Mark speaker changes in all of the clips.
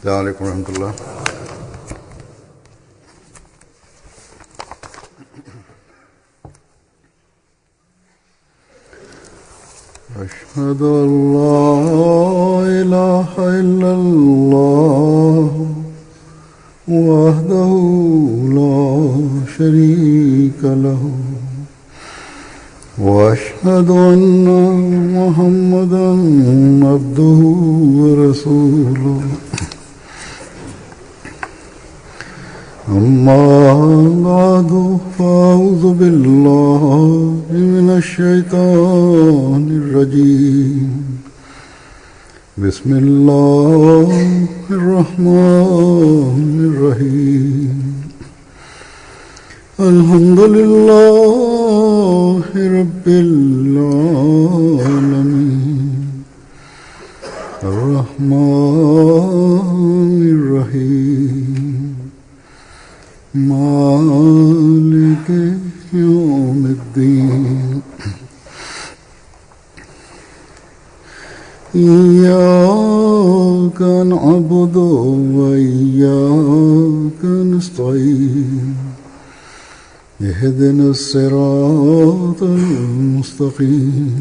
Speaker 1: السلام عليكم ورحمة الله. أشهد أن لا إله إلا الله وحده لا شريك له وأشهد أن محمدا عبده ورسوله. أما بعد فأعوذ بالله من الشيطان الرجيم. بسم الله الرحمن الرحيم. الحمد لله رب العالمين الرحمن الرحيم مالك يوم الدين. إياك نعبد وإياك نستعين. اهدنا الصراط المستقيم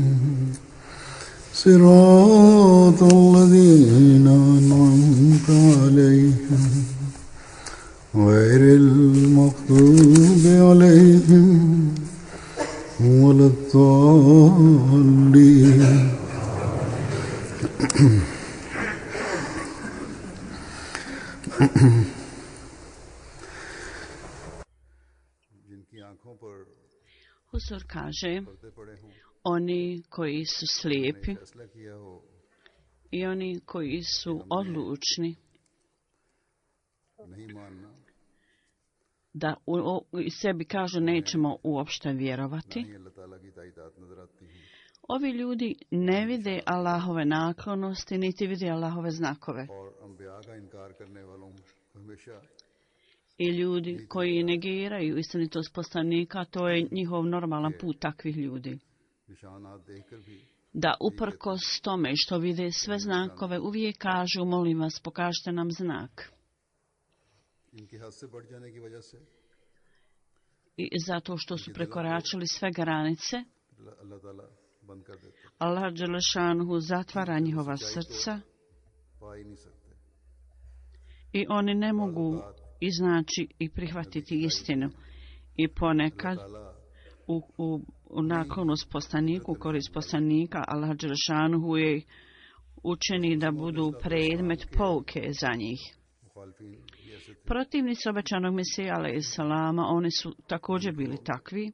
Speaker 1: صراط الذين أنعمت عليهم غير المغضوب عليهم ولا الضالين.
Speaker 2: Huzur kaže, oni koji su slijepi i oni koji su odlučni da u sebi kažu nećemo uopšte vjerovati, ovi ljudi ne vide Allahove naklonosti niti vide Allahove znakove. I ljudi koji negiraju istinitost poslanika, to je njihov normalan put takvih ljudi. Da uprkos tome što vide sve znakove, uvijek kažu, molim vas, pokažite nam znak. I zato što su prekoračili sve granice, Allah dželešanuhu zatvara njihova srca i oni ne mogu iznaći i prihvatiti istinu. I ponekad u naklonost poslaniku, korist poslanika, Allah dželešanuhu je učini da budu predmet pouke za njih. Protivnici obećanog Mesija alejselama, oni su također bili takvi,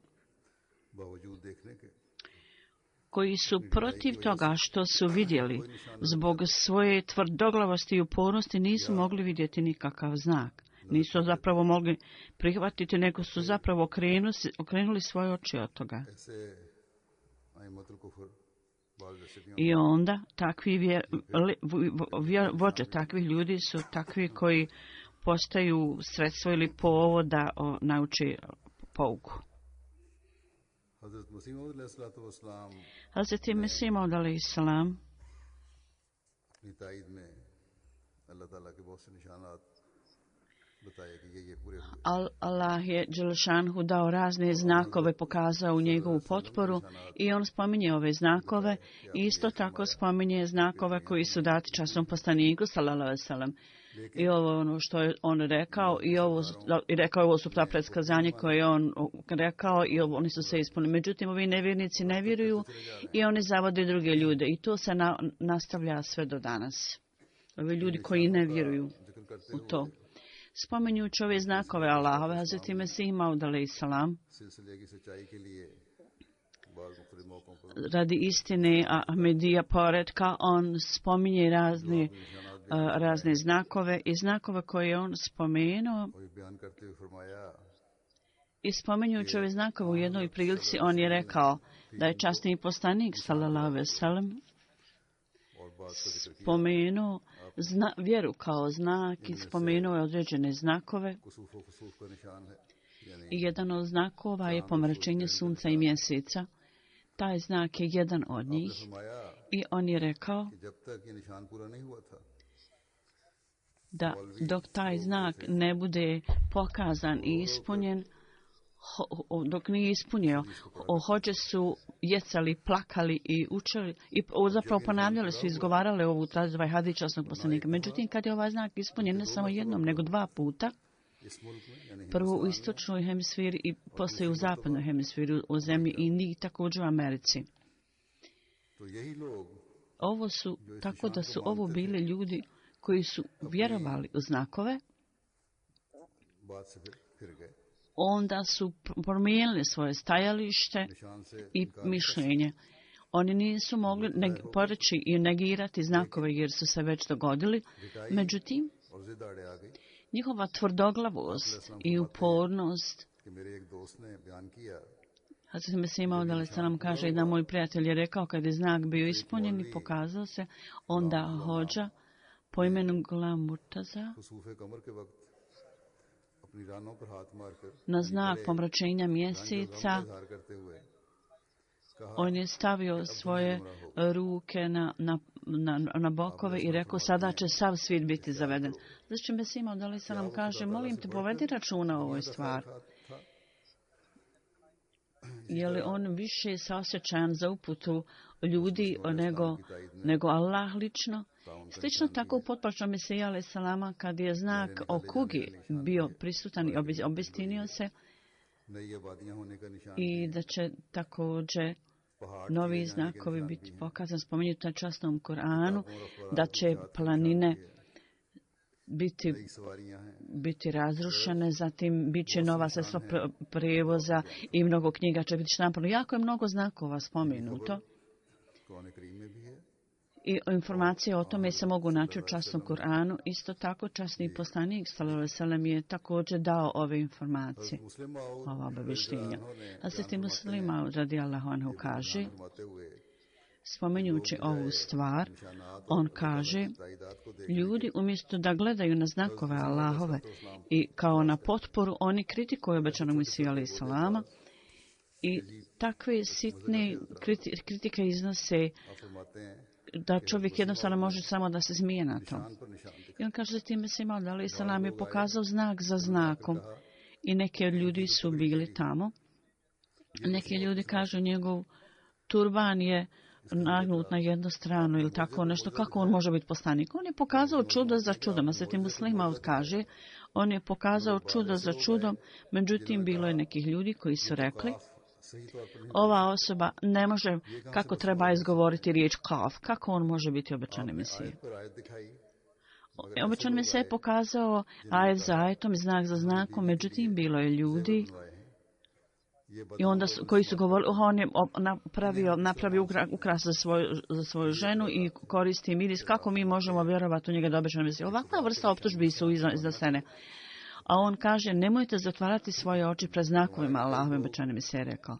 Speaker 2: koji su protiv toga što su vidjeli, zbog svoje tvrdoglavosti i upornosti nisu mogli vidjeti nikakav znak. Nisu zapravo mogli prihvatiti, nego su zapravo okrenuli svoje oči od toga. I onda takvi vođe takvih ljudi su takvi koji postaju sredstvo ili povod da nauči pouku. Hazreti Mesih Maud alejselam Allah je dželešanhu dao razne znakove, pokazao u njegovu potporu i on spominje ove znakove i isto tako spominje znakove koji su dati časnom poslaniku sallallahu alejhi ve sellem. I ovo ono što je on rekao i rekao ovo su ta predskazanje koje je on rekao i oni su se ispunili. Međutim, ovi nevjernici ne vjeruju i oni zavode druge ljude i to se nastavlja sve do danas. Ovi ljudi koji ne vjeruju u to. Spominjući ove znakove Allahove, Hazreti Mesih Maud alejselam, radi istine Ahmedija poretka, on spominje razne znakove i znakove koje on spomenuo. I spominjući ove znakove u jednoj prilici, on je rekao da je časni poslanik sallallahu alejhi ve sellem spomenuo vjeru kao znak i spomenuo je određene znakove. I jedan od znakova je pomračenje sunca i mjeseca. Taj znak je jedan od njih. I on je rekao da dok taj znak ne bude pokazan i ispunjen, dok nije ispunio, hođe su jecali, plakali i učili i zapravo ponavljali su, izgovarali ovu ovaj hadis časnog poslanika. Međutim, kad je ovaj znak ispunjen ne samo jednom, nego 2 puta, prvo u istočnoj hemisferi i poslije u zapadnoj hemisferi, u zemlji Indiji i također u Americi. Ovo su, tako da su ovo bili ljudi koji su vjerovali u znakove, onda su promijenili svoje stajalište i mišljenje. Oni nisu mogli poreći i negirati znakove jer su se već dogodili. Međutim, njihova tvrdoglavost i upornost, Hazrat Mesih Maud alejselam kaže da moj prijatelj je rekao kad je znak bio ispunjen i pokazao se, onda hođa po imenu Gulam Murtaza na znak pomračenja mjeseca on je stavio svoje ruke na bokove i rekao sada će sav svijet biti zaveden. Znači Mesih Maud alejselam kaže molim te povedi računa o ovoj stvari. Je li on više saosjećajan za uputu ljudi nego Allah lično? Slično tako u potpačno Mesija alejselama kad je znak o kugi bio prisutan i obistinio se i da će također novi znakovi biti pokazani, spomenuti na časnom Koranu, da će planine biti razrušene, zatim bit će nova sredstva prijevoza i mnogo knjiga će biti štampano. Jako je mnogo znakova spomenuto. I informacije o tome se mogu naći u časnom Kur'anu. Isto tako časni poslanik sallallahu alejhi ve sellem je također dao ove informacije, ova obavještenja. Hazrat Muslima radijallahu anhu kaže, spomenjući ovu stvar, on kaže, ljudi umjesto da gledaju na znakove Allahove i kao na potporu, oni kritikuju obećanog Mesiju alejhi salama i takve sitne kritike iznose da čovjek jednostavno može samo da se smije na to. I on kaže, time Mesih Maud alejhi salam je pokazao znak za znakom i neki od ljudi su bili tamo. Neki ljudi kažu njegov turban je nagnut na jednu stranu ili tako nešto, kako on može biti poslanik? On je pokazao čudo za čudom, a Sveti Muslih Maud kaže, on je pokazao čudo za čudom, međutim bilo je nekih ljudi koji su rekli, ova osoba ne može, kako treba izgovoriti riječ kaf, kako on može biti obećani Mesija? Obećani Mesija je pokazao ajet za ajetom i znak za znakom, međutim bilo je ljudi i onda koji su govorili, on je napravio ukras za svoju ženu i koristi miris, kako mi možemo vjerovati u njega da obećani Mesija? Ovakva vrsta optužbi su iznesene. A on kaže, nemojte zatvarati svoje oči pred znakovima Allahovim obećanim Mesija rekao.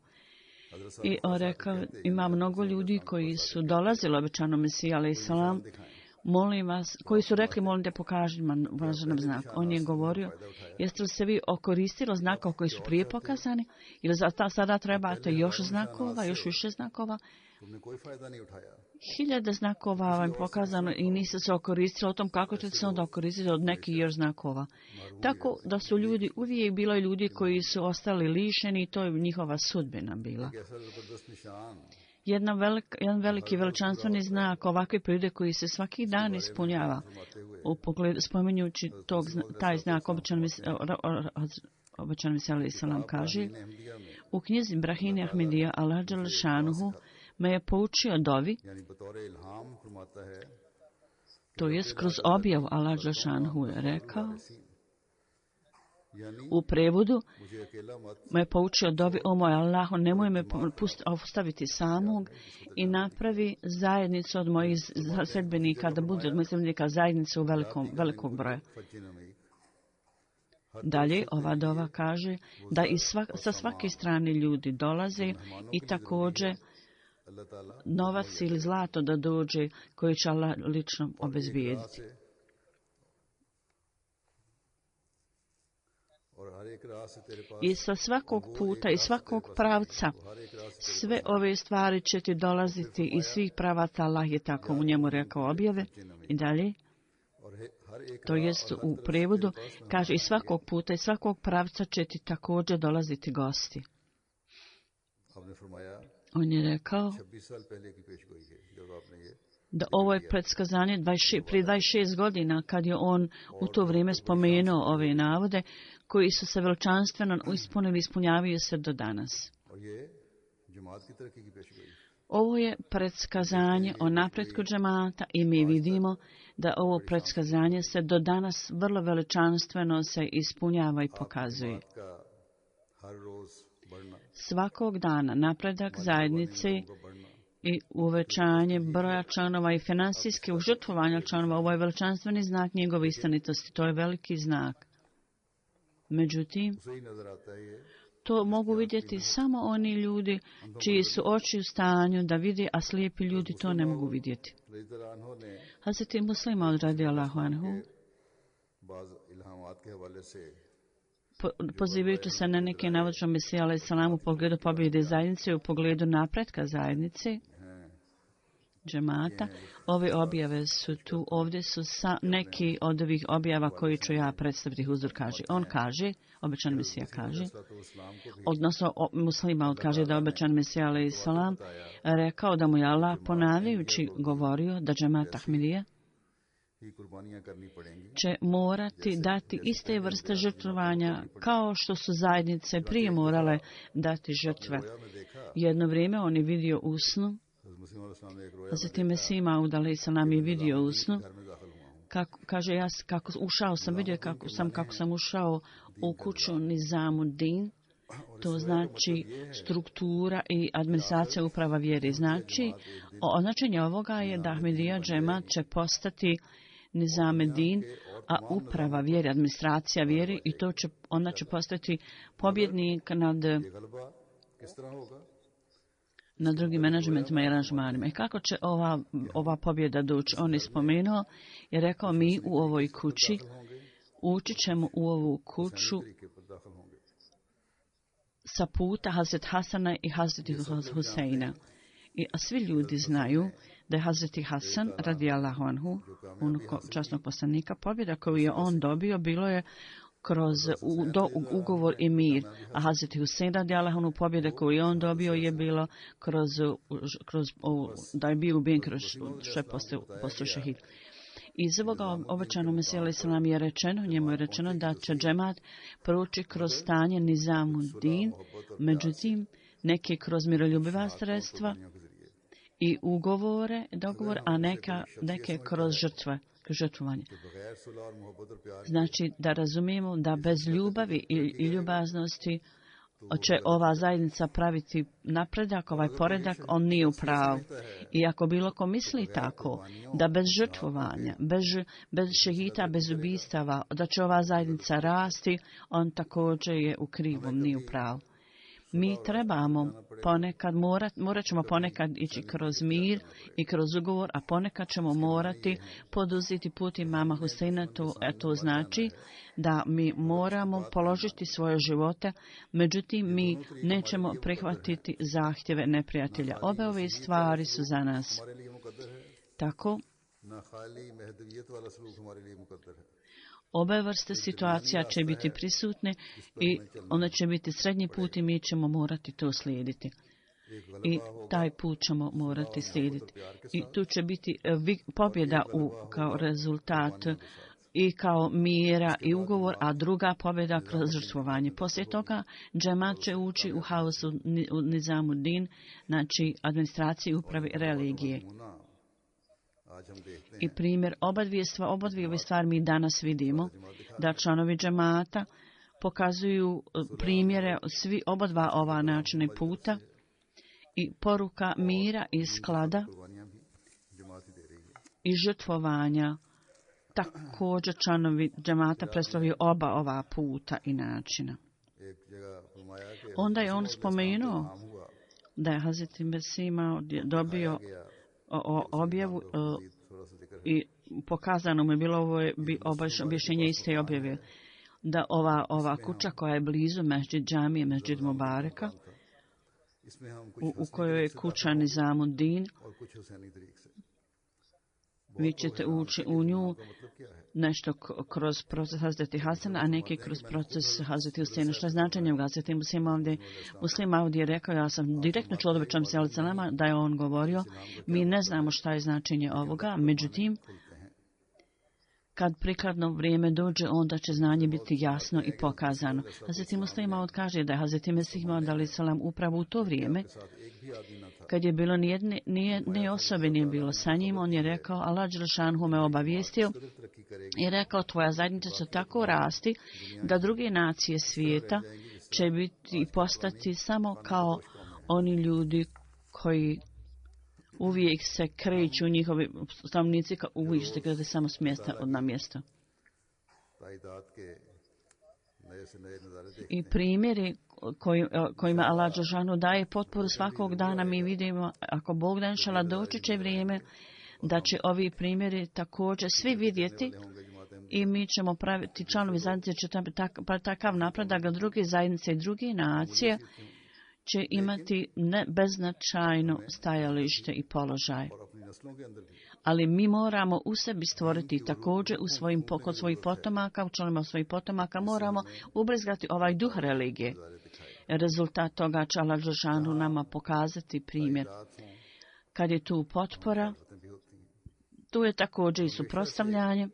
Speaker 2: I on rekao, ima mnogo ljudi koji su dolazili obećanom Mesija alejhi salam, molim vas, koji su rekli, molim te pokaži nam važan znak. On je govorio, jeste li se vi okoristili znakova koji su prije pokazani ili sada trebate još znakova, još više znakova? 1000 znakova vam je pokazano i niste se okoristili o tom kako ćete se onda okoristiti od nekih još znakova. Tako da su ljudi, uvijek bilo je ljudi koji su ostali lišeni i to je njihova sudbina bila. Jedan veliki veličanstveni znak ovakve prirode koji se svaki dan ispunjava u pogledu, spominjući taj znak obećan Mesija alejhi salam kaže u knjizi Brahine Ahmedija Allah dželle šanuhu me je poučio dovi, to jest kroz objavu Allah dželle šanuhu je rekao u prevodu me je poučio dovi, o moj Allahu, nemoj me ostaviti samog i napravi zajednicu od mojih sledbenika, da bude od mojih sledbenika zajednicu velikog broja. Dalje, ova dova kaže da sa svake strane ljudi dolaze i također novac ili zlato da dođe koji će Allah lično obezbijediti. I sa svakog puta i svakog pravca sve ove stvari će ti dolaziti iz svih pravaca. Allah je tako u njemu rekao objave. I dalje To jest u prevodu, kaže i svakog puta i svakog pravca će ti također dolaziti gosti. On je rekao da ovo je predskazanje prije 26 godina kad je on u to vrijeme spomenuo ove navode koji su se veličanstveno ispunili, ispunjavaju se do danas. Ovo je predskazanje o napretku džemata i mi vidimo da ovo predskazanje se do danas vrlo veličanstveno se ispunjava i pokazuje. Svakog dana napredak zajednice i uvećanje broja članova i finansijske užrtvovanja članova, ovo je veličanstveni znak njegove istinitosti, to je veliki znak. Međutim, to mogu vidjeti samo oni ljudi čiji su oči u stanju da vide, a slijepi ljudi to ne mogu vidjeti. Hazreti Muslima od radijallahu anhu pozivajući se na neke navođe Mesija alaih salam u pogledu pobjede zajednice i u pogledu napretka zajednice džemata. Ove objave su tu, ovdje su neki od ovih objava koji ću ja predstaviti. Huzur kaže, on kaže, obećan Mesija kaže, odnosno Muslima kaže da obećan Mesija alaih salam rekao da mu je Allah ponavljajući govorio da džemat Ahmedija će morati dati iste vrste žrtvovanja kao što su zajednice prije morale dati žrtve. Jedno vrijeme on je vidio u snu, Hazreti Mesih Maud alejhi selam je vidio u snu, kaže ja kako ušao sam, vidio kako sam ušao u kuću Nizamuddin, to znači struktura i administracija uprava vjeri. Znači, značenje ovoga je da Ahmedija džemat će postati Nizamuddin, a uprava vjeri, administracija vjeri, i to će, ona će postati pobjednik nad drugim menadžmentima i aranžmanima. I kako će ova pobjeda doći? On je spomenuo i rekao, mi u ovoj kući ući ćemo u ovu kuću sa puta Hazret Hasana i Hazreti Huseina. A svi ljudi znaju da je Hazreti Hasan radijallahu anhu, časnog poslanika, pobjeda koju je on dobio bilo je kroz ugovor i mir, a Hazreti Husein radijallahu anhu pobjeda koju je on dobio je bilo kroz da je bio ubijen kroz što je postao šehid. Iz ovoga obećanog Mesija alejhi selam je rečeno, njemu je rečeno da će džemat proći kroz stanje Nizamuddin, međutim neki kroz miroljubiva sredstva i dogovor, a neke kroz žrtvovanje. Znači da razumijemo da bez ljubavi i ljubaznosti će ova zajednica praviti napredak, ovaj poredak, on nije u pravu. I ako bilo ko misli tako, da bez žrtvovanja, bez šehita, bez ubistava, da će ova zajednica rasti, on također je u krivom, nije u pravu. Mi trebamo morat ćemo ponekad ići kroz mir i kroz ugovor, a ponekad ćemo morati poduzeti put imama Huseina. To znači da mi moramo položiti svoje živote, međutim mi nećemo prihvatiti zahtjeve neprijatelja. Obe ove stvari su za nas. Tako, obe vrste situacija će biti prisutne i one će biti srednji put i mi ćemo morati to slijediti. I taj put ćemo morati slijediti. I tu će biti pobjeda kao rezultat i kao mira i ugovor, a druga pobjeda kroz žrtvovanje. Poslije toga džemat će ući u haosu Nizamuddin, znači administraciji uprave religije. I primjer oba dvije ove stvari mi danas vidimo, da članovi džemata pokazuju primjere oba dva ova načina puta i poruka mira i sklada i žrtvovanja. Također članovi džemata predstavljaju oba ova puta i načina. Onda je on spomenuo da je Hazreti Mesih dobio objavu i pokazano mu je bilo ovo objašnjenje iste objave, da ova kuća koja je blizu Mesdžid džamije, Mesdžid Mubareka, u kojoj je kuća Nizamuddin, Vi ćete ući u nju nešto kroz proces Hazreti Hasana, a neki kroz proces Hazreti Husejna. Što je značenje Hazreti Muslima ovdje je rekao, ja sam direktno čuo od obećanog Mesija selama da je on govorio, mi ne znamo šta je značenje ovoga, međutim, kad prikladno vrijeme dođe, onda će znanje biti jasno i pokazano. Hazreti Muslima odkaže da je Hazreti Mesih alejhi selam upravo u to vrijeme, kad je bilo nijedne osobe nije bilo sa njim, on je rekao, Allah dželešanu me obavijestio i rekao, tvoja zajednica će tako rasti da druge nacije svijeta će biti i postati samo kao oni ljudi koji uvijek se kreću, njihovi stanovnici uvijek se kreću samo s mjesta na mjesto. I primjeri kojima Allah dželešanu daje potporu svakog dana, mi vidimo, ako Bog da inšala doći će vrijeme da će ovi primjeri također svi vidjeti i mi ćemo praviti, članovi zajednice će takav napredak da druge zajednice i druge nacije će imati beznačajno stajalište i položaj. Ali mi moramo u sebi stvoriti također kod svojih potomaka, u članima svojih potomaka moramo ubrizgati ovaj duh religije. Rezultat toga će Allah dželešanu nama pokazati primjer. Kad je tu potpora, tu je također i suprotstavljanje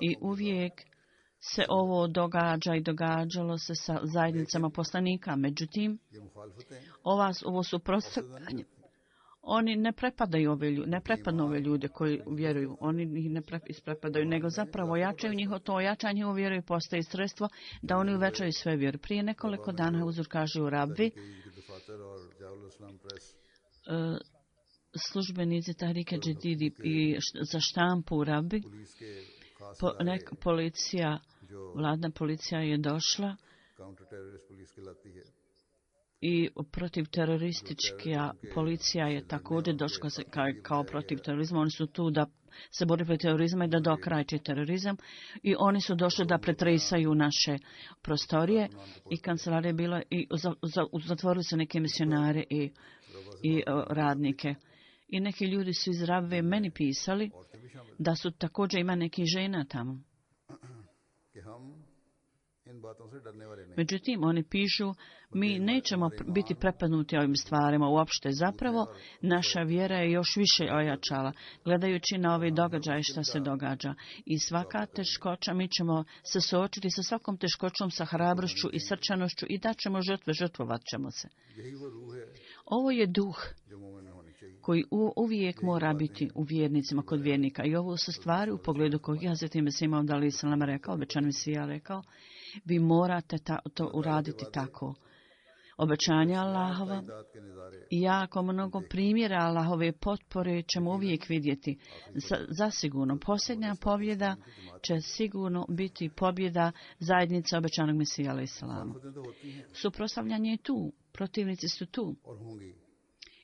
Speaker 2: i uvijek se ovo događa i događalo se sa zajednicama poslanika. Međutim, ovo suprotstavljanje, oni ne prepadaju ove ljude koji vjeruju, oni ih ne isprepadaju, nego zapravo jačaju njihovo, to jačanje njihovo vjeru i postaje sredstvo da oni uvećaju sve vjeru. Prije nekoliko dana Huzur kaže u Rabbi, službenici Tahrike Džedidi i za štampu u Rabbi, policija, vladna policija je došla i protiv teroristička policija je također došla kao protiv terorizma. Oni su tu da se bori protiv terorizma i da dokrajče terorizam i oni su došli da pretresaju naše prostorije i kancelarije bilo i zatvorili su neke misionare i radnike. I neki ljudi su iz Rabbe meni pisali da su također ima nekih žena tamo. Međutim, oni pišu, mi nećemo biti prepadnuti ovim stvarima uopšte. Zapravo, naša vjera je još više ojačala, gledajući na ove događaje što se događa. I svaka teškoća, mi ćemo se suočiti sa svakom teškoćom, sa hrabrošću i srčanošću i dat ćemo žrtvovat ćemo se. Ovo je duh koji uvijek mora biti u vjernicima kod vjernika. I ovo su stvari u pogledu kojih Hazreti Mesih alejhi selam rekao, obećani Mesija rekao, vi morate to uraditi tako. Obećanja Allahova i jako mnogo primjera Allahove potpore ćemo uvijek vidjeti. Zasigurno, posljednja pobjeda će sigurno biti pobjeda zajednice obećanog Mesija alejhi selam. Suprotstavljanje je tu, protivnici su tu.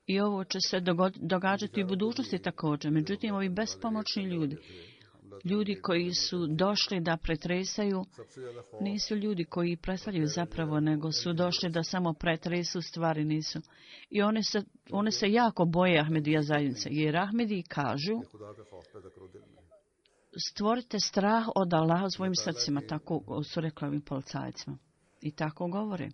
Speaker 2: I ovo će se događati u budućnosti također. Međutim, ovi bespomoćni ljudi koji su došli da pretresaju, nisu ljudi koji predstavljaju zapravo, nego su došli da samo pretresu stvari, nisu. I one se jako boje Ahmedija zajednice, jer Ahmediji kažu, stvorite strah od Allaha u svojim srcima, tako su rekli ovim policajcima. I tako govore.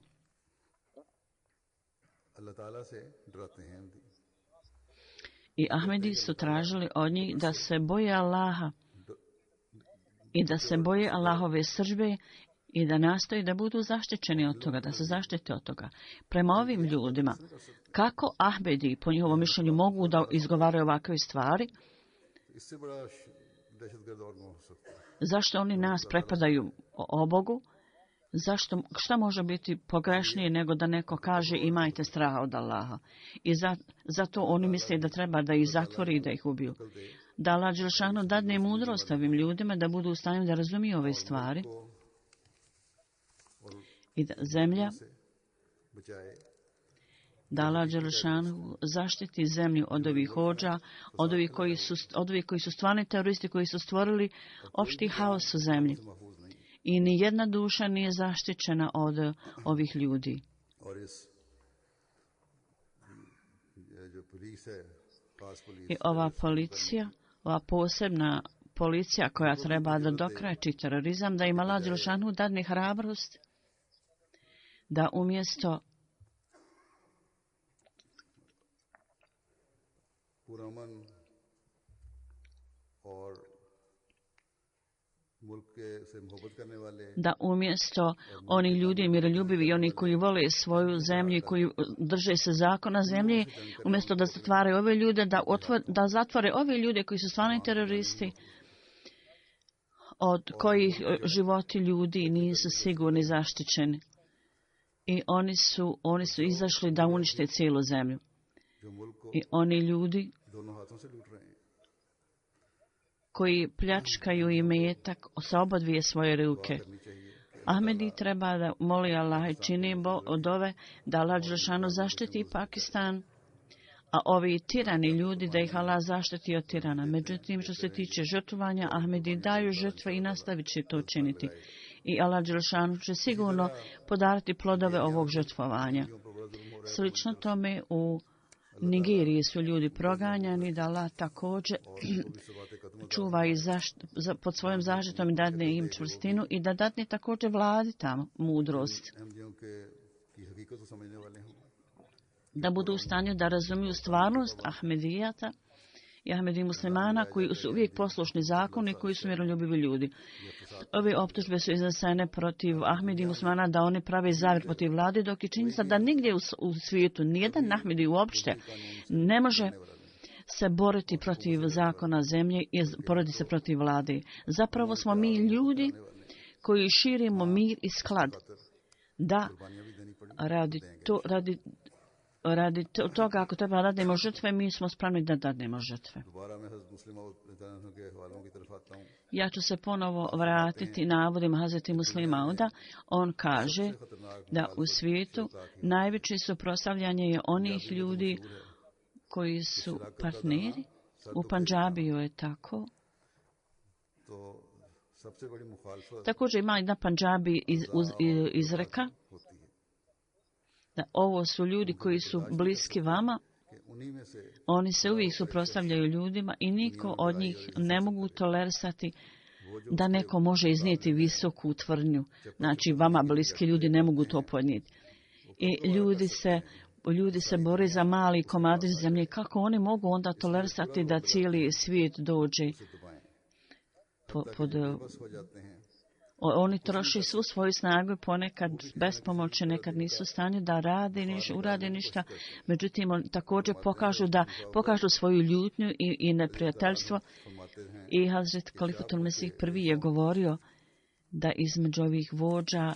Speaker 2: I Ahmedi su tražili od njih da se boje Allaha i da se boje Allahove srdbe i da nastoji da budu zaštićeni od toga, da se zaštite od toga. Prema ovim ljudima, kako Ahmedi po njihovom mišljenju mogu da izgovaraju ovakve stvari? Zašto oni nas prepadaju o Bogu? Šta može biti pogrešnije nego da neko kaže imajte straha od Allaha? I zato oni misle da treba da ih zatvori i da ih ubiju. Da Allah dželešanu dadne mudrost ovim ljudima da budu u stanju da razumiju ove stvari i da zemlja, da Allah dželešanu zaštiti zemlju od ovih hodža, od ovih koji su stvarni teroristi, koji su stvorili opšti haos u zemlji. I ni jedna duša nije zaštićena od ovih ljudi. I ova policija, ova posebna policija koja treba da dokrajči terorizam, da im Allah dželešanu dadne hrabrost da umjesto oni ljudi miroljubivi i oni koji vole svoju zemlju i koji drže se zakona zemlje, umjesto da zatvaraju ove ljude, da zatvore ove ljude koji su stvarni teroristi, od kojih životi ljudi nisu sigurni zaštićeni. I oni su izašli da unište cijelu zemlju. I oni ljudi koji pljačkaju imetak sa obadvije svoje ruke. Ahmedi treba da moli Allah i čini dove da Allah dželešanu zaštiti Pakistan, a ovi tirani ljudi da ih Allah zaštiti od tirana. Međutim, što se tiče žrtvovanja, Ahmedi daju žrtve i nastavit će to činiti. I Allah dželešanu će sigurno podariti plodove ovog žrtvovanja. Slično tome u Nigeriji su ljudi proganjani, da Allah također čuva i pod svojom zaštitom i dadne im čvrstinu i da dadne također vladi tamo mudrost. Da budu u stanju da razumiju stvarnost Ahmedijata i Ahmedi muslimana koji su uvijek poslušni zakoni i koji su miroljubivi ljudi. Ove optužbe su iznesene protiv Ahmedi muslimana da oni prave zavjer protiv vlade, dok je činjenica da nigdje u svijetu nijedan Ahmedi uopšte ne može se boriti protiv zakona zemlje i boriti se protiv vlade. Zapravo smo mi ljudi koji širimo mir i sklad. Da, radi toga ako treba da dadnemo žrtve, mi smo spremni da dadnemo žrtve. Ja ću se ponovo vratiti navodima Hazreti Muslima Mauda. On kaže da u svijetu najveće suprotstavljanje je onih ljudi koji su partneri. U Pandžabiju je tako. Također ima jedna Pandžabi izreka da ovo su ljudi koji su bliski vama, oni se uvijek suprotstavljaju ljudima i niko od njih ne mogu tolerisati da neko može iznijeti visoku tvrdnju. Znači, vama bliski ljudi ne mogu to podnijeti. I ljudi se bore za mali komadić zemlje. Kako oni mogu onda tolerisati da cijeli svijet dođe Oni troši svu svoju snagu, ponekad bespomoćne, nekad nisu u stanju da urade ništa. Međutim, oni također pokažu svoju ljutnju i neprijateljstvo. I Hazret Kalifatul Mesih prvi je govorio da između ovih vođa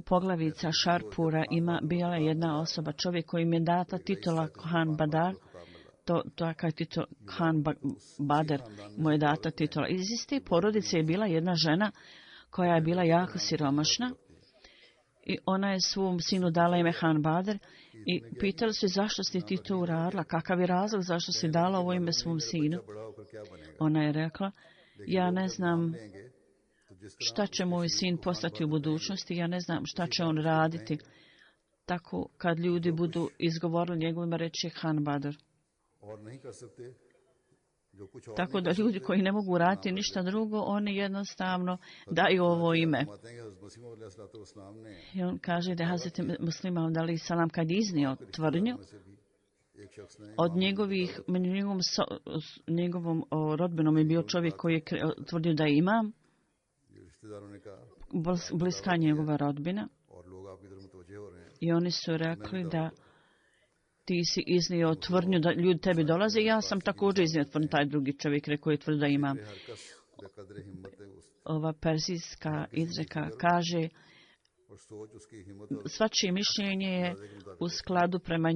Speaker 2: poglavica Šarpura bila jedna osoba, čovjek kojim je data titula Khan Badar. Takav titul Khan Badr mu je data titula. Iz iste porodice je bila jedna žena koja je bila jako siromašna i ona je svom sinu dala ime Khan Badr i pitali su zašto si ti to uradila, kakav je razlog zašto si dala ovo ime svom sinu. Ona je rekla, ja ne znam šta će moj sin postati u budućnosti, ja ne znam šta će on raditi. Tako kad ljudi budu izgovorili njegovim reći Khan Badr. Tako da ljudi koji ne mogu raditi ništa drugo, oni jednostavno daju ovo ime. I on kaže da je Hazreti Muslima alejhi selam kad iznio tvrdnju od njegovom rodbinom je bio čovjek koji je tvrdio da je imam, bliska njegova rodbina. I oni su rekli da ti si iznio tvrdnju da ljudi tebi dolaze. Ja sam također iznio tvrdnju, taj drugi čovjek rekao je tvrdio da imam. Ova persijska izreka kaže svačije mišljenje je u skladu prema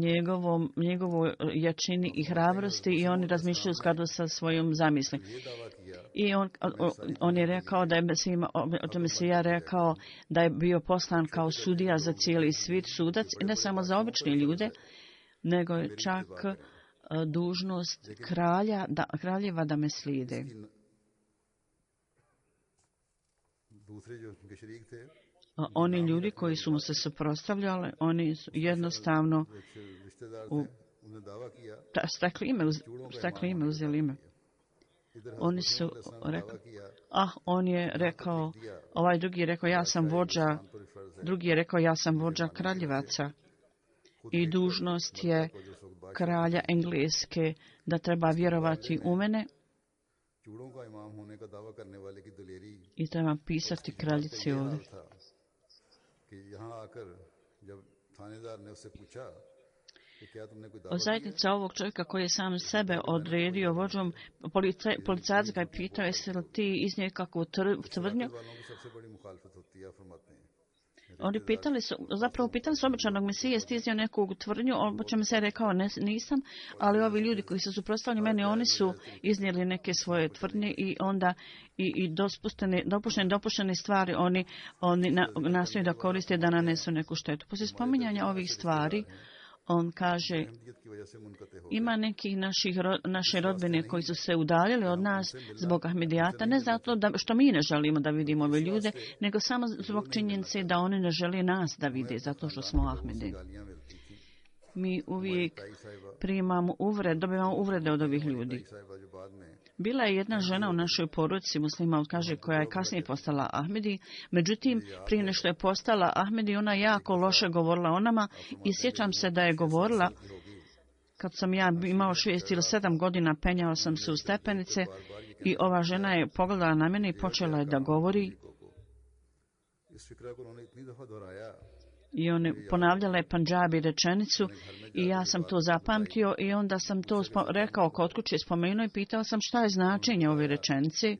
Speaker 2: njegovoj jačini i hrabrosti i oni razmišljaju u skladu sa svojom zamisli. I on je rekao da je Mesija rekao da je bio poslan kao sudija za cijeli svijet, sudac i ne samo za obične ljude, nego je čak dužnost kraljeva da me slijede. Oni ljudi koji su mu se suprotstavljali, oni su jednostavno stakli ime, uzeli ime. Oni su rekli, on je rekao, ovaj drugi je rekao, ja sam vođa, drugi je rekao, ja sam vođa kraljevaca i dužnost je kralja Engleske da treba vjerovati u mene i treba pisati kraljici ovdje. Zajednica ovog čovjeka koji je sam sebe odredio vođom, policajac ga je pitao, jesi li ti iznio kakvu tvrdnju? Oni pitali su običanog Mesije, jesi ti iznio neku tvrdnju, on će mi se rekao nisam, ali ovi ljudi koji su suprotstavljeni meni, oni su iznijeli neke svoje tvrdnje i onda i dopuštene stvari oni nastoje da koriste da nanesu neku štetu. Poslije spominjanja ovih stvari, on kaže, ima nekih naše rodbine koji su se udaljili od nas zbog Ahmedijata, ne zato što mi ne želimo da vidimo ove ljude, nego samo zbog činjenice da oni ne žele nas da vide, zato što smo Ahmedi. Mi uvijek dobivamo uvrede od ovih ljudi. Bila je jedna žena u našoj porodici, muslima, kaže, koja je kasnije postala Ahmedi. Međutim, prije nešto je postala Ahmedi, ona jako loše govorila o nama i sjećam se da je govorila, kad sam ja imao 6 ili 7 godina, penjao sam se u stepenice i ova žena je pogledala na mene i počela je da govori. I on ponavljala je Pandžabi rečenicu i ja sam to zapamtio i onda sam to rekao kod kuće, spomenuo i pitao sam šta je značenje ove rečenice.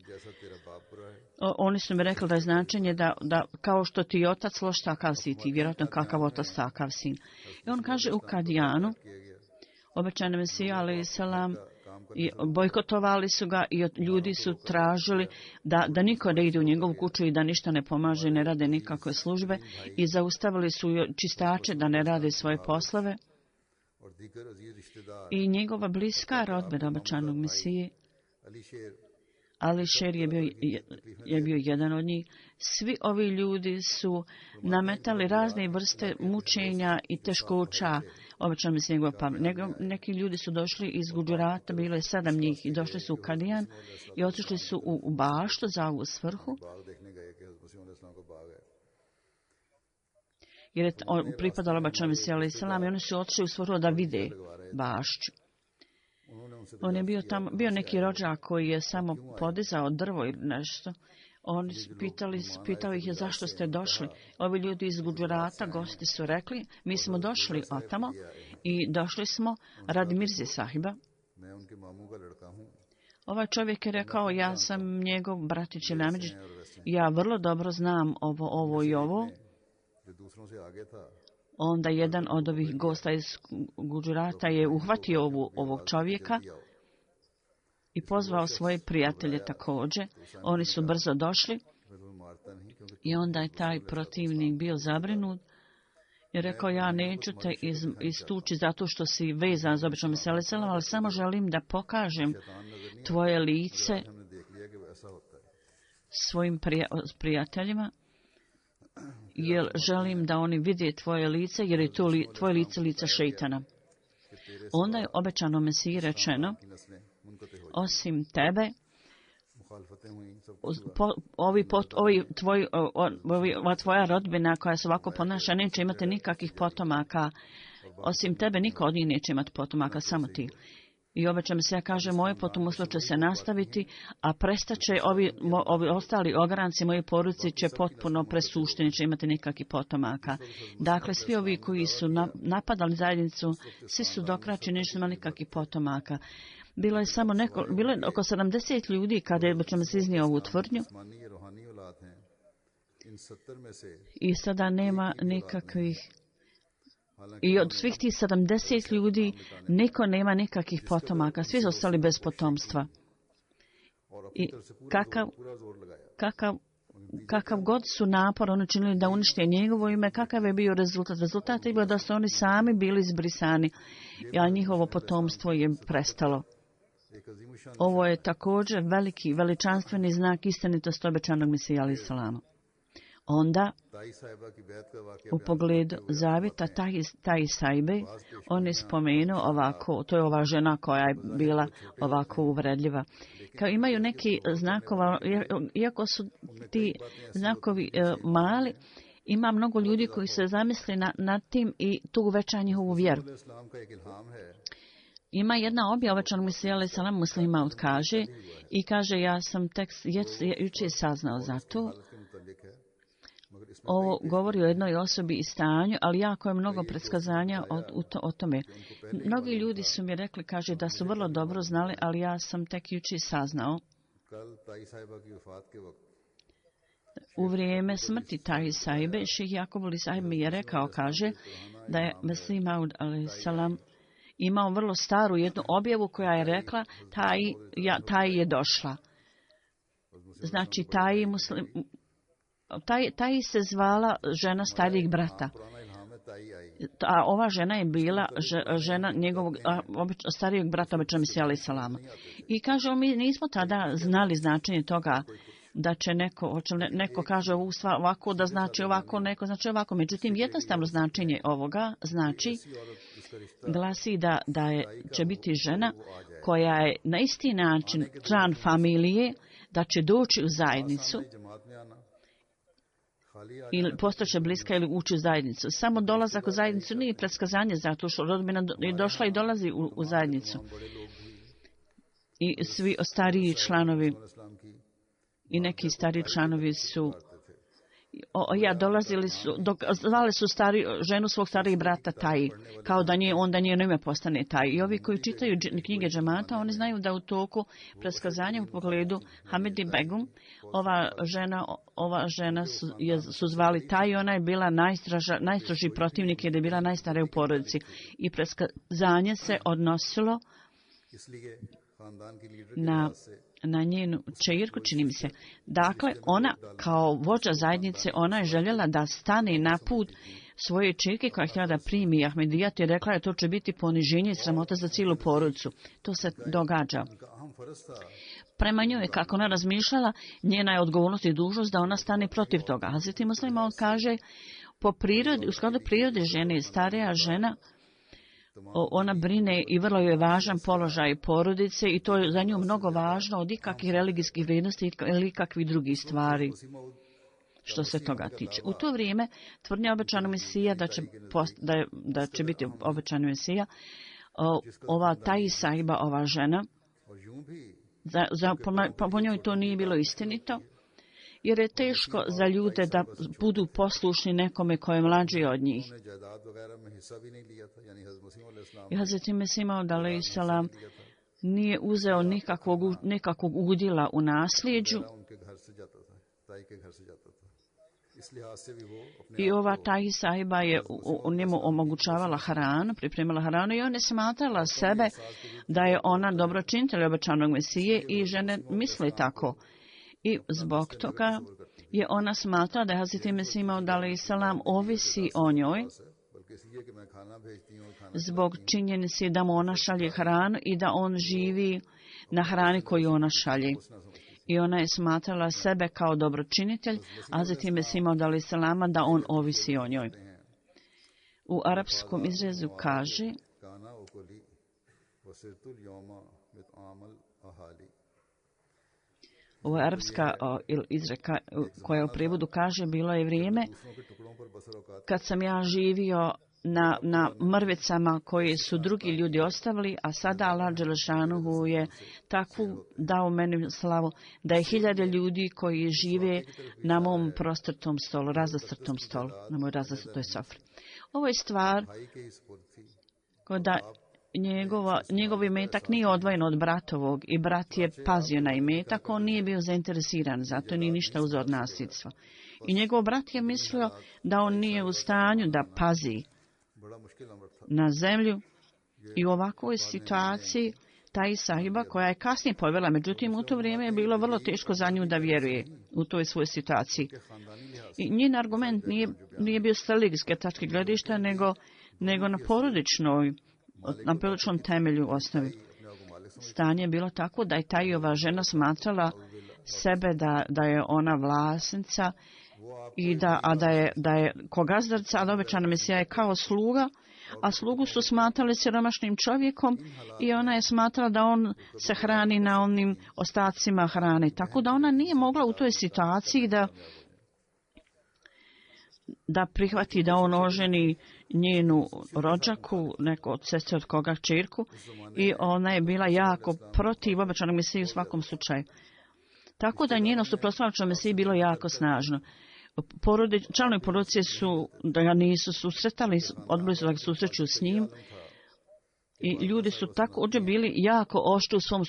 Speaker 2: Oni su mi rekli da je značenje da kao što ti otac loš, takav si ti, vjerojatno kakav otac, takav sin. I on kaže u Kadijanu, obećani Mesija alejhi selam, i bojkotovali su ga i ljudi su tražili da niko ne ide u njegovu kuću i da ništa ne pomaže, ne rade nikakve službe i zaustavili su čistače da ne rade svoje poslove. I njegova bliska rodbina obećanog Mesije, Ališer je bio jedan od njih. Svi ovi ljudi su nametali razne vrste mučenja i teškoća obećanom Mesiji njegova pamet. Neki ljudi su došli iz Gudžarata, bilo je 7 njih i došli su u Kadijan i otišli su u baštu za ovu svrhu. Jer je pripadalo obećanom Mesiji alejhi selam i oni su otišli u svrhu da vide bašću. On je bio neki rođak koji je samo podizao drvo ili nešto. Oni pitao ih je zašto ste došli. Ovi ljudi iz Gudžarata, gosti su rekli, mi smo došli otamo i došli smo radi Mirze sahiba. Ovaj čovjek je rekao, ja sam njegov bratić ili amidž, ja vrlo dobro znam ovo i ovo. Onda jedan od ovih gosta iz Gudžarata je uhvatio ovog čovjeka i pozvao svoje prijatelje također. Oni su brzo došli i onda je taj protivnik bio zabrinut i rekao, ja neću te istući zato što si vezan za obećanog Mesiju alejhi selam, ali samo želim da pokažem tvoje lice svojim prijateljima. Jer želim da oni vide tvoje lice, jer je to tvoje lice šejtana. Onda je obećanom Mesiji rečeno, osim tebe, tvoja rodbina koja se ovako ponaša neće imati nikakvih potomaka. Osim tebe niko od njih neće imati potomaka, samo ti. I obećam se, ja kažem, moje potomstvo će se nastaviti, a prestaće ovi ostali ogranci moje porodice će potpuno presušti, neće imati nikakvih potomaka. Dakle, svi ovi koji su napadali zajednicu, svi su dokraći, neće imati nikakvih potomaka. Bilo je oko 70 ljudi kada je obećam se iznio ovu tvrdnju. I sada nema nikakvih. I od svih tih 70 ljudi niko nema nikakvih potomaka. Svi su ostali bez potomstva. I kakav god su napor oni činili da unište njegovo ime, kakav je bio rezultat? Rezultat je bio da su oni sami bili izbrisani, a njihovo potomstvo je prestalo. Ovo je također veliki, veličanstveni znak istinitosti obećanog Mesija alejhi selam. Onda, u pogledu zavjeta Taji Saibe, on je spomenuo ovako, to je ova žena koja je bila ovako uvredljiva. Kao imaju neki znakova, iako su ti znakovi mali, ima mnogo ljudi koji se zamisli nad tim i tu uveća njihovu vjeru. Ima jedna objava obećanog Mesija alejhi selam muslima kaže i kaže ja sam tek jučer saznao za to. Ovo govori o jednoj osobi i stanju, ali jako je mnogo predskazanja o tome. Mnogi ljudi su mi rekli, kaže, da su vrlo dobro znali, ali ja sam tek jučer saznao. U vrijeme smrti Taji Saibe, šejh Jakub Ali Sahib mi je rekao, kaže, da je Mesih Maud alejhi selam imao vrlo staru jednu objavu koja je rekla Taji je došla. Znači Taji se zvala žena starijeg brata. A ova žena je bila žena njegovog starijeg brata obećanog Mesija alejhi selam. I kaže, mi nismo tada znali značenje toga da će neko kaže ovako da znači ovako, neko znači ovako. Međutim, jednostavno značenje ovoga znači glasi da će biti žena koja je na isti način član familije, da će doći u zajednicu ili postaće bliska ili ući u zajednicu. Samo dolazak u zajednicu nije predskazanje, zato što rodbina je došla i dolazi u zajednicu. I svi stariji članovi i neki stariji članovi su dolazili su, zvali su ženu svog starijeg brata Taji, kao da onda njeno ime postane Taji. I ovi koji čitaju knjige džemata, oni znaju da u toku predskazanja u pogledu Hamidi Begum, ova žena su zvali Taji, ona je bila najstroži protivnik jer je bila najstarija u porodici. I predskazanje se odnosilo na njenu čerku, čini mi se. Dakle, ona kao vođa zajednice, ona je željela da stane na put svoje čerke koja je htjela da primi Ahmedijat i rekla je to će biti poniženje i sramota za cijelu porodicu. To se događa. Prema njoj, kako ona razmišljala, njena je odgovornost i dužnost da ona stane protiv toga. Hazreti Muslima on kaže, u skladu prirode žene, starija žena, ona brine i vrlo je važan položaj porodice i to je za nju mnogo važno od ikakvih religijskih vrijednosti ili ikakvih drugih stvari što se toga tiče. U to vrijeme tvrdnja obećanog Mesija da će biti obećani Mesija, ova Taji Saiba, ova žena, po njoj to nije bilo istinito, jer je teško za ljude da budu poslušni nekome koji je mlađi od njih. I Hazreti Mesih Maud alejhi selam nije uzeo nikakvog udjela u nasljeđu. I ova Taji Saiba je u njemu omogućavala hranu, pripremila hranu i ona je smatrala sebe da je ona dobročinitelj obećanog Mesije i žene misle tako. I zbog toga je ona smatrala da je Hazreti Mesih Maud alejhi selam ovisi o njoj zbog činjenice da mu ona šalje hranu i da on živi na hrani koju ona šalje. I ona je smatrala sebe kao dobročinitelj, a Hazreti Mesih Maud alejhi selama da on ovisi o njoj. U arapskom izrezu kaže ovo je arapska izreka koja u prijevodu kaže bilo je vrijeme kad sam ja živio na mrvicama koje su drugi ljudi ostavili, a sada Allah dželešanuhu je takvu dao meni slavu da je 1000 ljudi koji žive na mom prostrtom stolu, razastrtom stolu, na moj razastrtoj sofri. Ovo je stvar da njegov imetak nije odvojen od bratovog i brat je pazio na imetak, on nije bio zainteresiran, zato nije ništa uzeo od nasljedstva. I njegov brat je mislio da on nije u stanju da pazi na zemlju i u ovakvoj situaciji Taji Saiba koja je kasnije povela, međutim u to vrijeme je bilo vrlo teško za nju da vjeruje u toj svojoj situaciji. I njen argument nije bio s religijske tačke gledišta, nego na porodičnom temelju osnovi. Stanje je bilo tako da je Tajova žena smatrala sebe da je ona vlasnica i da je ko gazdarca, a da obećana Mesija je kao sluga, a slugu su smatrali siromašnim čovjekom i ona je smatrala da on se hrani na onim ostacima hrane. Tako da ona nije mogla u toj situaciji da prihvati da on oženi njenu rođaku, neko od sestre od koga čirku, i ona je bila jako protiv obećanog Mesije u svakom slučaju. Tako da njeno suprotstavljanje Mesiji bilo jako snažno. Članovi porodice su da ga nisu susretali, odbili su da ga susreću s njim i ljudi su također bili jako oštri u svom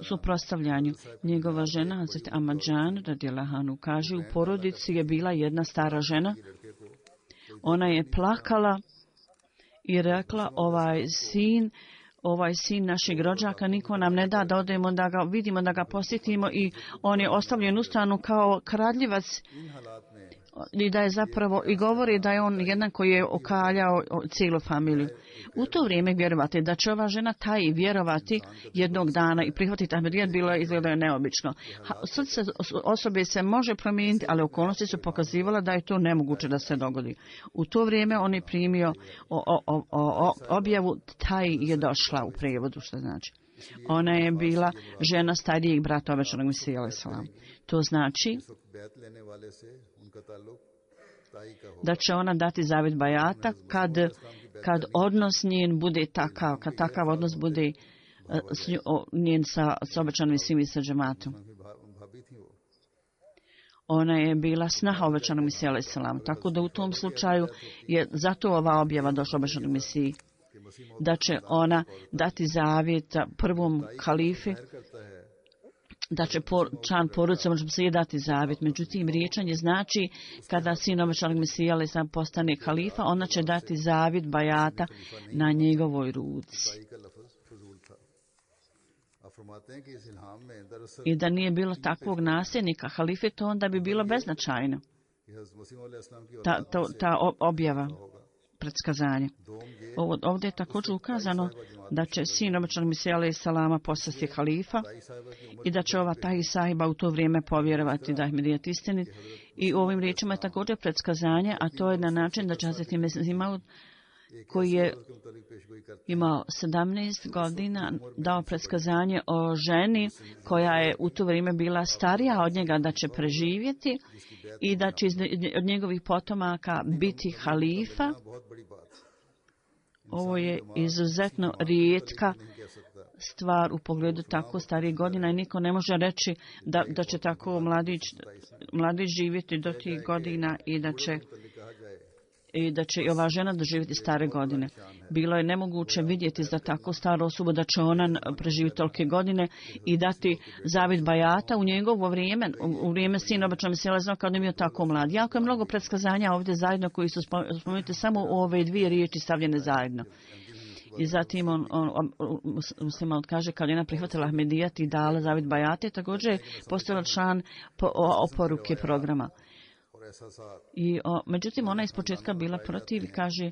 Speaker 2: suprotstavljanju. Njegova žena, Hazret Ahmadžan radijallahu anhu, kaže, u porodici je bila jedna stara žena. Ona je plakala i rekla, ovaj sin našeg rođaka, niko nam ne da odemo da ga vidimo, da ga posjetimo, i on je ostavljen u stanu kao kradljivac i da je zapravo, i govori da je on jedan koji je okaljao cijelu familiju. U to vrijeme vjerovati da će ova žena taj vjerovati jednog dana i prihvatiti Ahmedijet bilo je izgledao neobično. Srce osobe se može promijeniti, ali okolnosti su pokazivala da je to nemoguće da se dogodi. U to vrijeme on je primio objavu, taj je došla u prijevodu, što znači. Ona je bila žena starijeg brata obećanog Mesije alejhi selam. To znači da će ona dati zavjet bajata kad odnos njen bude takav, kad takav odnos bude njen sa obećanom Mesijom i sa džematom. Ona je bila snaha obećanog Mesije alejhi selam. Tako da u tom slučaju je zato ova objava došla obećanog Mesiji, da će ona dati zavjet prvom halifi, da će član porodice može se dati zavjet. Međutim, riječanje znači kada sin obećanog Mesija alejhi selam postane halifa, ona će dati zavjet bajata na njegovoj ruci. I da nije bilo takvog nasljednika halife, to onda bi bilo beznačajno. Ta objava, predskazanje. Ovdje je također ukazano da će sin obećanog Mesija alejhi selama postati halifa i da će ova Tahi sahiba u to vrijeme povjerovati da je Ahmedijet istinit. I u ovim riječima je također predskazanje, a to je na način da će Hazreti Mesih Maud, koji je imao 17 godina, dao predskazanje o ženi koja je u to vrijeme bila starija od njega, da će preživjeti i da će od njegovih potomaka biti halifa. Ovo je izuzetno rijetka stvar u pogledu tako starih godina i niko ne može reći da će tako mladić živjeti do tih godina i da će i ova žena doživjeti stare godine. Bilo je nemoguće vidjeti za tako staru osobu da će ona preživjeti tolike godine i dati zavjet bajata u njegovo vrijeme, u vrijeme sina obećanog Mesija alejhi selam kad je bio tako mlad. Jako je mnogo predskazanja ovdje zajedno koji su spomenuti samo u ove dvije riječi stavljene zajedno. I zatim musliman kaže kad je ona prihvatila Ahmedijet i dala zavjet bajate, također je postala član oporuke programa. Međutim, ona je ispočetka bila protiv i kaže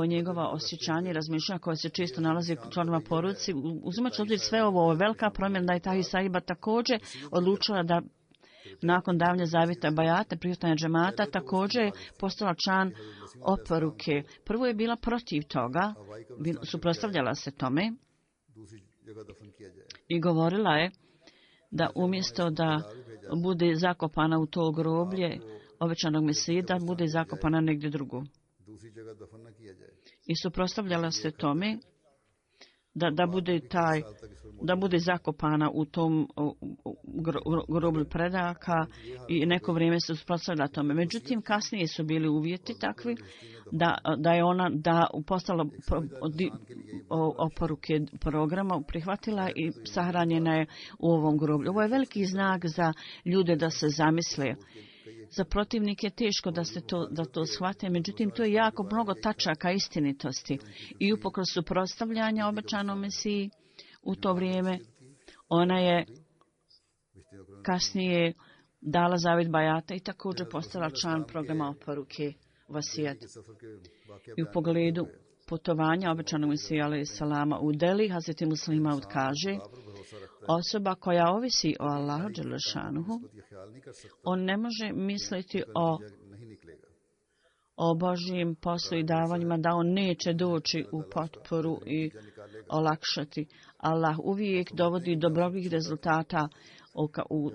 Speaker 2: njegova osjećanja i razmišljanja koja se često nalazi u članova porodici. Uzimajući obzir sve ovo je velika promjena da je Tahi sahiba također odlučila da nakon davanja zavjeta bajata, prihvatanja džemata, također je postala član oporuke. Prvo je bila protiv toga, suprotstavljala se tome i govorila je da umjesto da bude zakopana u to groblje obećanog Mesije, da bude zakopana negdje drugo. I suprotstavljala se tome da bude zakopana u tom groblju predaka i neko vrijeme se suprotstavljala tome. Međutim, kasnije su bili uvjeti takvi da je ona postala oporuke programa, prihvatila i sahranjena je u ovom groblju. Ovo je veliki znak za ljude da se zamisle. Za protivnike je teško da to shvate, međutim to je jako mnogo tačaka istinitosti. I upokros suprotstavljanja obećanom Mesiji u to vrijeme, ona je kasnije dala zavjet bajata i također postala član programa oporuke Vasijet. I u pogledu putovanja obećanog Mesija alejhi selama u Deli, Hazreti Muslima kaže, osoba koja ovisi o Allahu dželešanuhu, on ne može misliti o Božjim poslu i davanjima, da on neće doći u potporu i olakšati. Allah uvijek dovodi do dobrih rezultata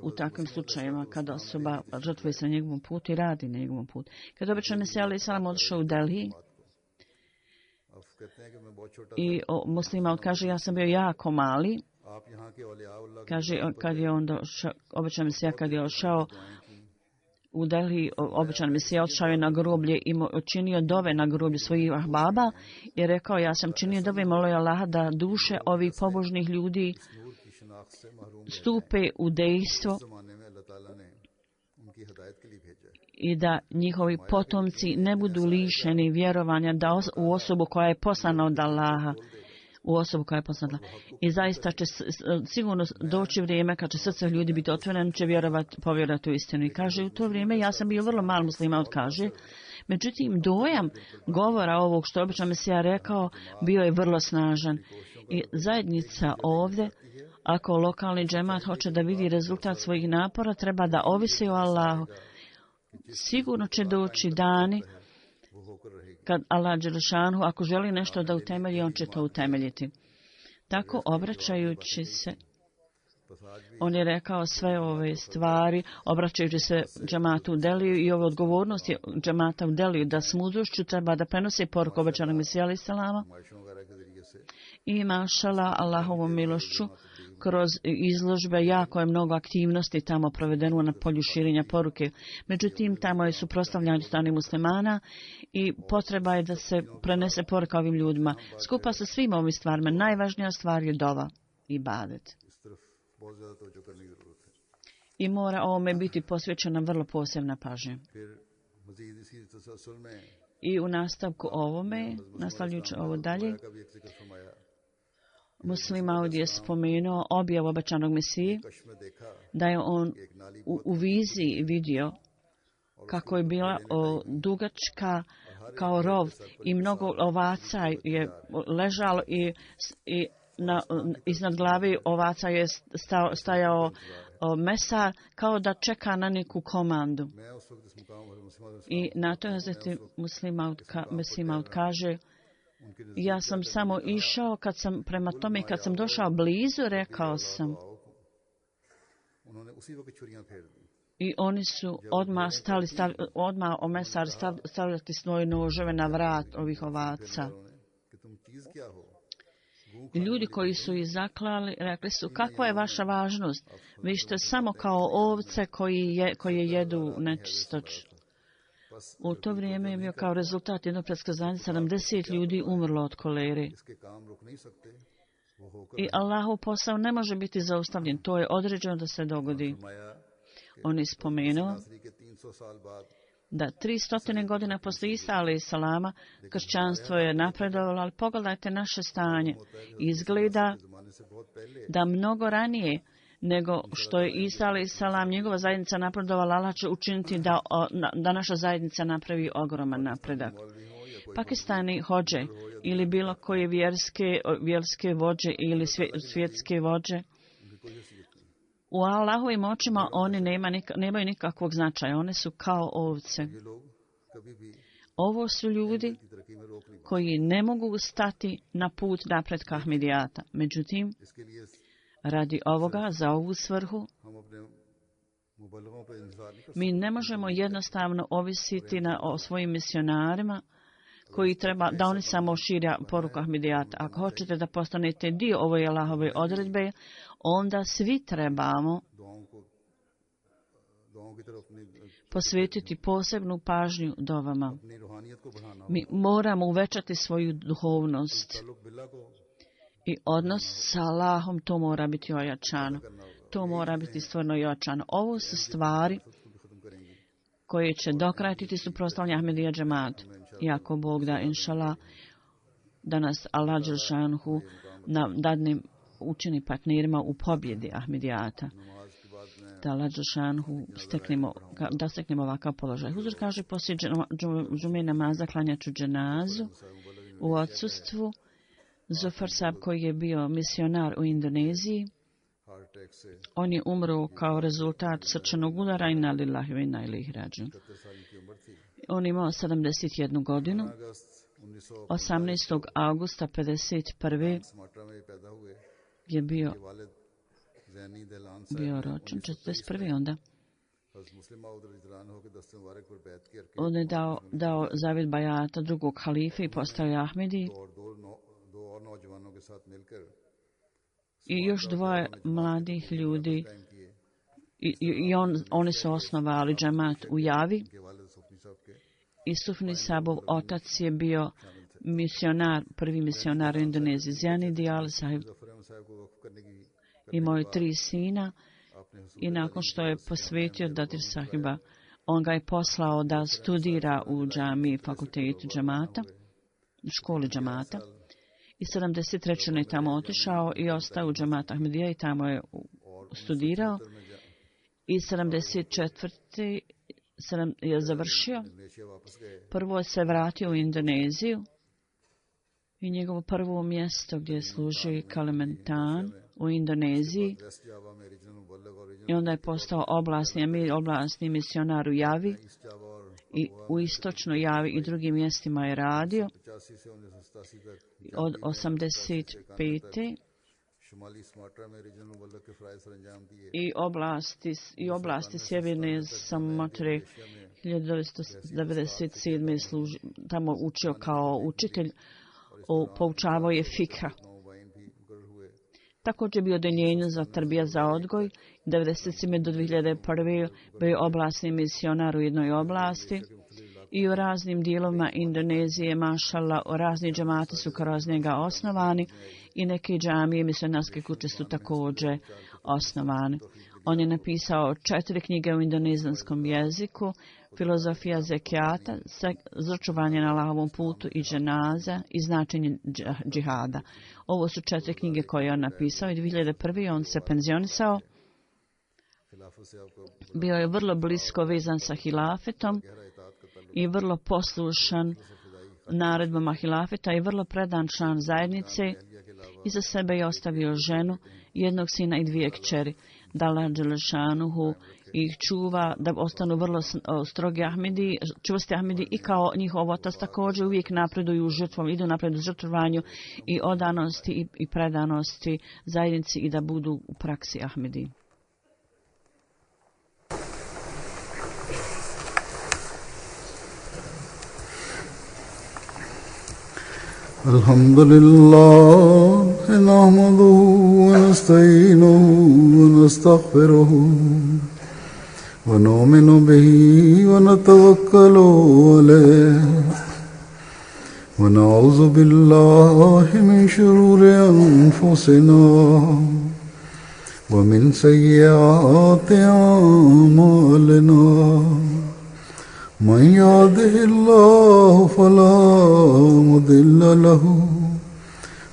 Speaker 2: u takvim slučajevima kada osoba žrtvuje se na njegovom putu i radi na njegovom putu. Kada običan Mesija alejhi selam odšao u Delhi i muslima kaže, ja sam bio jako mali, kaže, kad je on došao, običan Mesija kad je ošao u Delhi, običan Mesija odšao je na groblje i činio dove na groblju svojih ahbaba i rekao, ja sam činio dove i molio Allaha da duše ovih pobožnih ljudi stupe u dejstvo i da njihovi potomci ne budu lišeni vjerovanja u osobu koja je poslana od Allaha. I zaista će sigurno doći vrijeme kad će srce ljudi biti otvoreno, će povjerovati u istinu. I kaže, u to vrijeme ja sam bio vrlo mal muslima, kaže. Međutim, dojam govora ovog što je običan Mesija rekao bio je vrlo snažan. I zajednica ovdje, ako lokalni džemat hoće da vidi rezultat svojih napora, treba da ovisi o Allahu. Sigurno će doći dani kad Allah dželešanu, ako želi nešto da utemelji, on će to utemeljiti. Tako obraćajući se, on je rekao sve ove stvari, obraćajući se džematu u Deliju i ove odgovornosti džemata u Deliju, da s mudrošću treba da prenose poruku obećanog Mesija alejhi selama i mašala Allahovom milošću kroz izložbe jako je mnogo aktivnosti tamo provedeno na polju širenja poruke. Međutim, tamo je suprotstavljanje strane muslimana i potreba je da se prenese poruka ovim ljudima. Skupa sa svim ovim stvarima, najvažnija stvar je dova i ibadet. I mora ovome biti posvećena vrlo posebna pažnja. I u nastavku ovome, nastavljajući ovo dalje, Muslim ovdje je spomenuo objavu obećanog Mesije, da je on u viziji vidio kako je bila dugačka kao rov i mnogo ovaca je ležalo i iznad glave ovaca je stajao mesar kao da čeka na neku komandu. I na to Hazreti Mesih Maud kaže, ja sam samo išao prema tome, kad sam došao blizu, rekao sam. I oni su odmah omesar stavljati svoje noževe na vrat ovih ovaca. I ljudi koji su ih zaklali, rekli su, kakva je vaša važnost? Vi ste samo kao ovce koje jedu nečistoć. U to vrijeme je bio kao rezultat jednog predskazanja 70 ljudi umrlo od kolere. I Allahov posao ne može biti zaustavljen. To je određeno da se dogodi. On je spomenuo da 300 godina posle Isa alejhi selama kršćanstvo je napredovalo, ali pogledajte naše stanje. Izgleda da mnogo ranije nego što je Isa alejhi selam njegova zajednica napredovala, Allah će učiniti da naša zajednica napravi ogroman napredak. Pakistani hodže ili bilo koje vjerske vođe ili svjetske vođe, u Allahovim očima oni nemaju nikakvog značaja, one su kao ovce. Ovo su ljudi koji ne mogu stati na put napretka Ahmedijata. Međutim, radi ovoga, za ovu svrhu, mi ne možemo jednostavno ovisiti o svojim misionarima koji treba da oni samo širja poruku Ahmedijata. Ako hoćete da postanete dio ove Allahove odredbe, onda svi trebamo posvetiti posebnu pažnju dovama. Mi moramo uvećati svoju duhovnost i odnos sa Allahom, to mora biti ojačano. To mora biti stvarno ojačano. Ovo su stvari koje će dokratiti suprotstavljanje Ahmedija džematu. I ako Bog da, inšallah, da nas Allah dželšanhu dadne učini partnerima u pobjedi Ahmedijata. Da Allah dželšanhu da steknemo ovakav položaj. Huzur kaže, poslije džume namaza klanjat ću dženazu u odsustvu. Zufar Sab, koji je bio misionar u Indoneziji, On je umro kao rezultat srčanog udara i inna lillahi wa inna ilaihi rađiun. On imao 71 godinu. 18. augusta 51. je bio ročen, 41. onda. On je dao zavjet bajata drugog halife i postao je Ahmedi. I još dvoje mladih ljudi i oni su osnovali džemat u Javi. I Sufni Sabov otac je bio misionar, prvi misionar u Indoneziji. Zjani Dijal Sahib imao je 3 sina i nakon što je posvetio Dadir Sahiba, on ga je poslao da studira u džami fakultetu džamata, u školi džamata. I 73. je tamo otišao i ostao u džamata Ahmedija i tamo je studirao. I 74. je završio. Prvo se vratio u Indoneziju i njegovo prvo mjesto gdje služi Kalimantan u Indoneziji. I onda je postao oblasni misionar u Javi i u istočnoj Javi i drugim mjestima je radio. Od 85. i oblasti sjeverne Sumatre 1997. tamo učio kao učitelj, poučavao je fikha. Također bio odeljenje za tarbija za odgoj. 1997. do 2001. bio je oblasni misionar u jednoj oblasti i u raznim dijelovima Indonezije, mašallah, razni džamati su kroz njega osnovani i neke džamije, misionarske kuće su također osnovane. On je napisao 4 knjige u indonezanskom jeziku, filozofija zekijata, zračuvanje na Allahovom putu i dženaza i značenje džihada. Ovo su 4 knjige koje je on napisao i 2001. on se penzionisao. Bio je vrlo blisko vezan sa hilafetom i vrlo poslušan naredbama hilafeta i vrlo predan član zajednice. Iza sebe je ostavio ženu, jednog sina i 2 kćeri. Da Allah dželešanuhu ih čuva, da ostanu vrlo strogi Ahmedi, čvrsti Ahmedi i kao njihov otac također uvijek napreduju u žrtvom, idu napred u žrtvovanju i odanosti i predanosti zajednici i da budu u praksi Ahmedi.
Speaker 1: Alhamdulillah, nahmaduhu wa nasta'inuhu wa nastaghfiruhu wa nu'minu bihi wa natawakkalu alayhi wa na'udhu billahi min shururi anfusina wa min sayyiati a'malina. من يهده الله فلا مضل له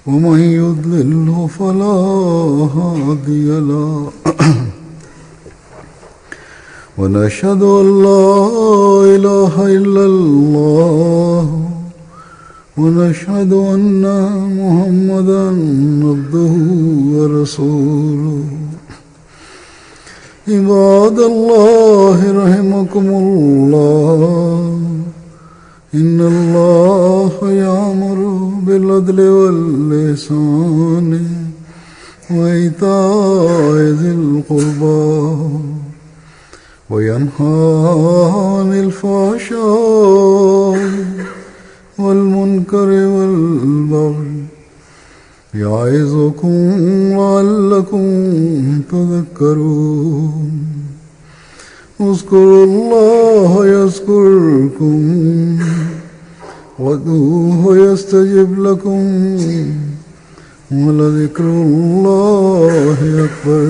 Speaker 1: ومن يضلله فلا هادي له ونشهد أن لا إله إلا الله ونشهد أن محمدا عبده ورسوله. عباد الله رحمكم الله إن الله يأمر بالعدل والإحسان وإيتاء ذي القربى وينهى عن الفحشاء والمنكر والبغي يعظكم لعلكم تذكرون. اذكروا الله يذكركم وادعوه يستجب لكم ولذكر الله أكبر.